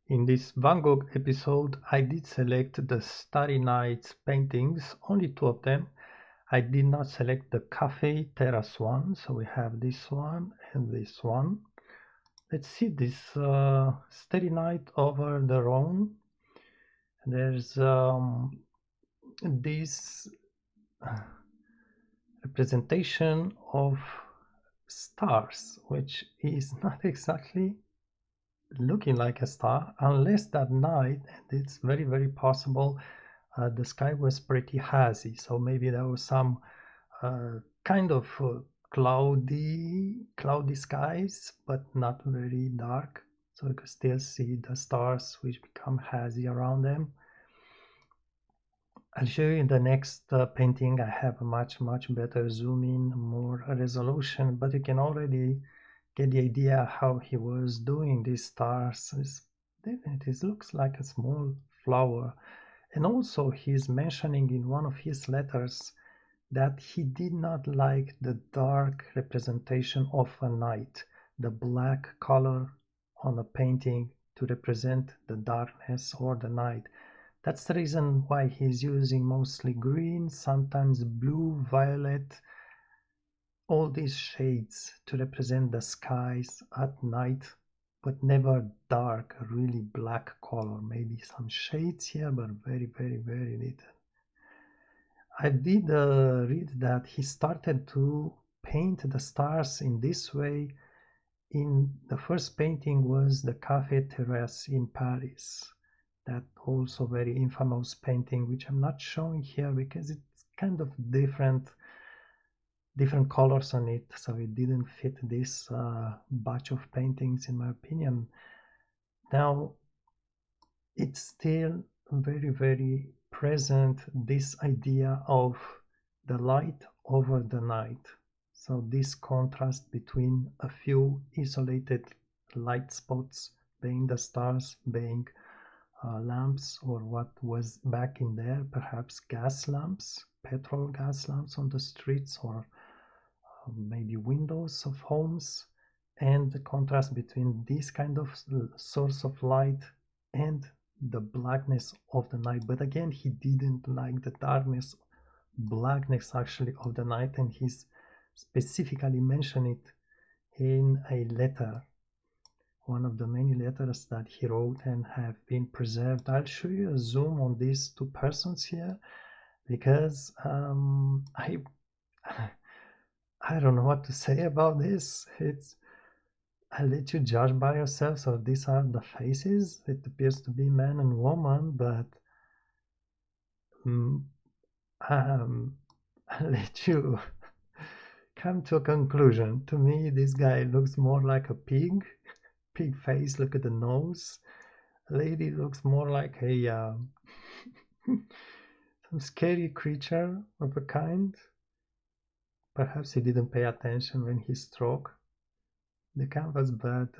In this Van Gogh episode, I did select the Starry Nights paintings, only two of them. I did not select the Cafe Terrace one, so we have this one and this one. Let's see this Starry Night over the Rhone. There's this representation of stars, which is not exactly looking like a star, unless that night, and it's very possible, the sky was pretty hazy, so maybe there was some kind of cloudy skies, but not very dark, so you could still see the stars which become hazy around them. I'll show you in the next painting. I have a much better zoom in, more resolution, but you can already get the idea how he was doing these stars. It looks like a small flower. And also he's mentioning in one of his letters that he did not like the dark representation of a night, the black color on a painting to represent the darkness or the night. That's the reason why he's using mostly green, sometimes blue, violet, all these shades to represent the skies at night, but never dark, really black color. Maybe some shades here, but very little. I did read that he started to paint the stars in this way. In the first painting was the Café Terrace in Paris. That also very infamous painting, which I'm not showing here because it's kind of different colors on it, so it didn't fit this batch of paintings, in my opinion. Now it's still very present, this idea of the light over the night. So this contrast between a few isolated light spots, being the stars, being lamps, or what was back in there, perhaps gas lamps, petrol gas lamps on the streets, or maybe windows of homes, and the contrast between this kind of source of light and the blackness of the night. But again, he didn't like the blackness actually of the night, and he's specifically mentioned it in a letter, one of the many letters that he wrote and have been preserved. I'll show you a zoom on these two persons here, because I don't know what to say about this. I'll let you judge by yourself. So these are the faces. It appears to be man and woman, but I'll let you come to a conclusion. To me, this guy looks more like a pig face. Look at the nose. Lady looks more like a some scary creature of a kind. Perhaps he didn't pay attention when he struck the canvas, but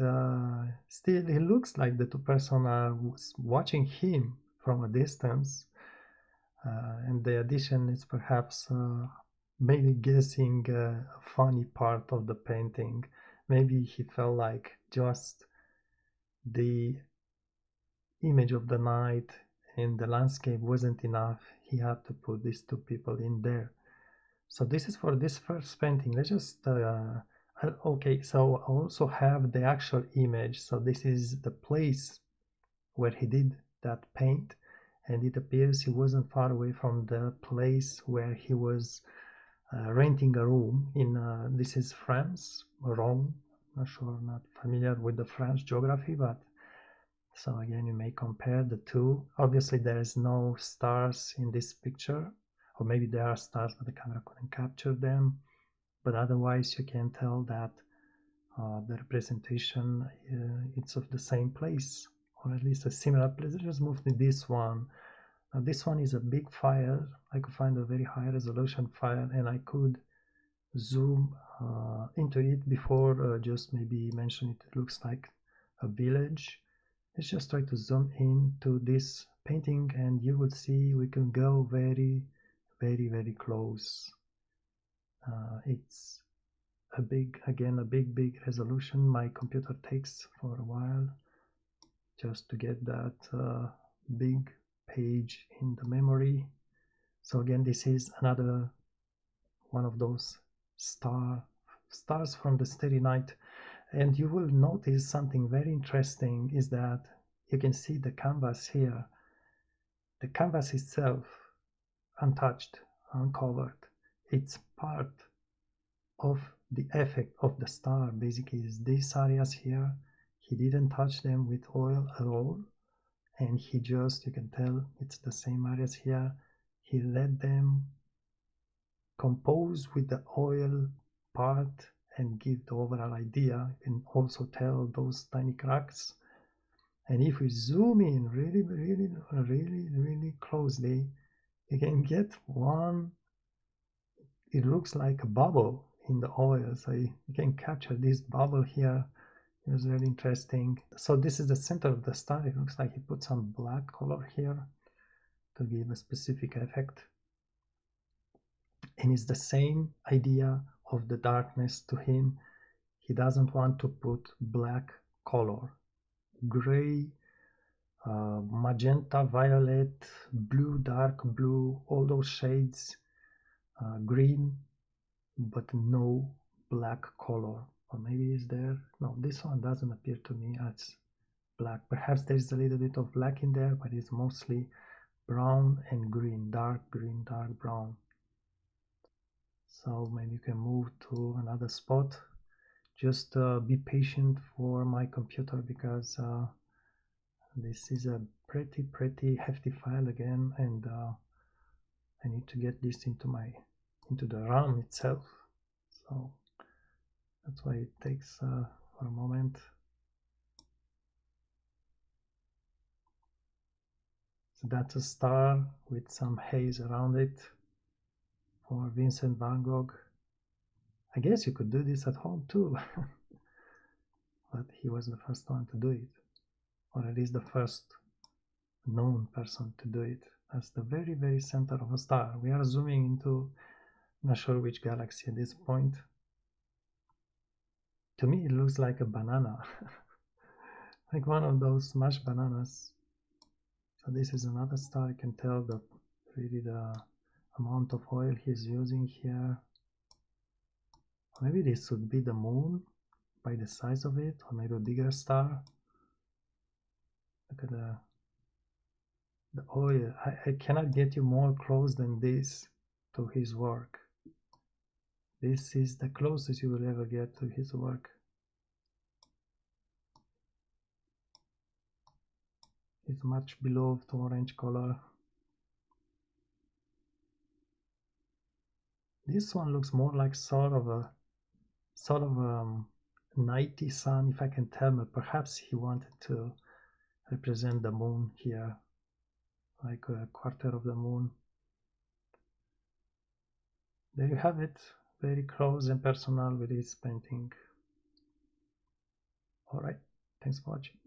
still he looks like the two person are watching him from a distance, and the addition is perhaps maybe guessing a funny part of the painting. Maybe he felt like just the image of the night and the landscape wasn't enough. He had to put these two people in there. So this is for this first painting. Let's just okay, so I also have the actual image. So this is the place where he did that paint, and it appears he wasn't far away from the place where he was renting a room in this is France, Rome. Not sure, not familiar with the French geography, but so again you may compare the two. Obviously there is no stars in this picture, or maybe there are stars but the camera couldn't capture them, but otherwise you can tell that the representation it's of the same place, or at least a similar place. Let's just move to this one. Now this one is a big fire. I could find a very high resolution fire, and I could zoom into it before just maybe mention it. It looks like a village. Let's just try to zoom in to this painting, and you will see we can go very close. It's a big resolution. My computer takes for a while. just to get that big page in the memory. So again, this is another one of those stars from the Starry Night. And you will notice something very interesting is that you can see the canvas here. The canvas itself, untouched, uncovered. It's part of the effect of the star. Basically, is these areas here. He didn't touch them with oil at all, and he just, you can tell it's the same areas here. He let them compose with the oil part and give the overall idea. You can also tell those tiny cracks. And if we zoom in really closely, you can get one, it looks like a bubble in the oil. So you can capture this bubble here. It was really interesting. So this is the center of the star. It looks like he put some black color here to give a specific effect. And it's the same idea of the darkness to him. He doesn't want to put black color. Gray, magenta, violet, blue, dark blue, all those shades, green, but no black color. Or maybe is there? No, this one doesn't appear to me as black. Perhaps there's a little bit of black in there, but it's mostly brown and green, dark brown. So maybe you can move to another spot. Just be patient for my computer because this is a pretty hefty file again, and I need to get this into the RAM itself. So that's why it takes for a moment. So that's a star with some haze around it for Vincent van Gogh. I guess you could do this at home too, but he was the first one to do it, or at least the first known person to do it. That's the very center of a star. We are zooming into, not sure which galaxy at this point. To me, it looks like a banana, like one of those smashed bananas. So this is another star. You can tell the amount of oil he's using here. Maybe this would be the moon by the size of it, or maybe a bigger star. Look at the oil. I cannot get you more close than this to his work. This is the closest you will ever get to his work. It's much below the orange color. This one looks more like sort of a nighty sun, if I can tell, but perhaps he wanted to represent the moon here, like a quarter of the moon. There you have it, very close and personal with his painting. All right, thanks for watching.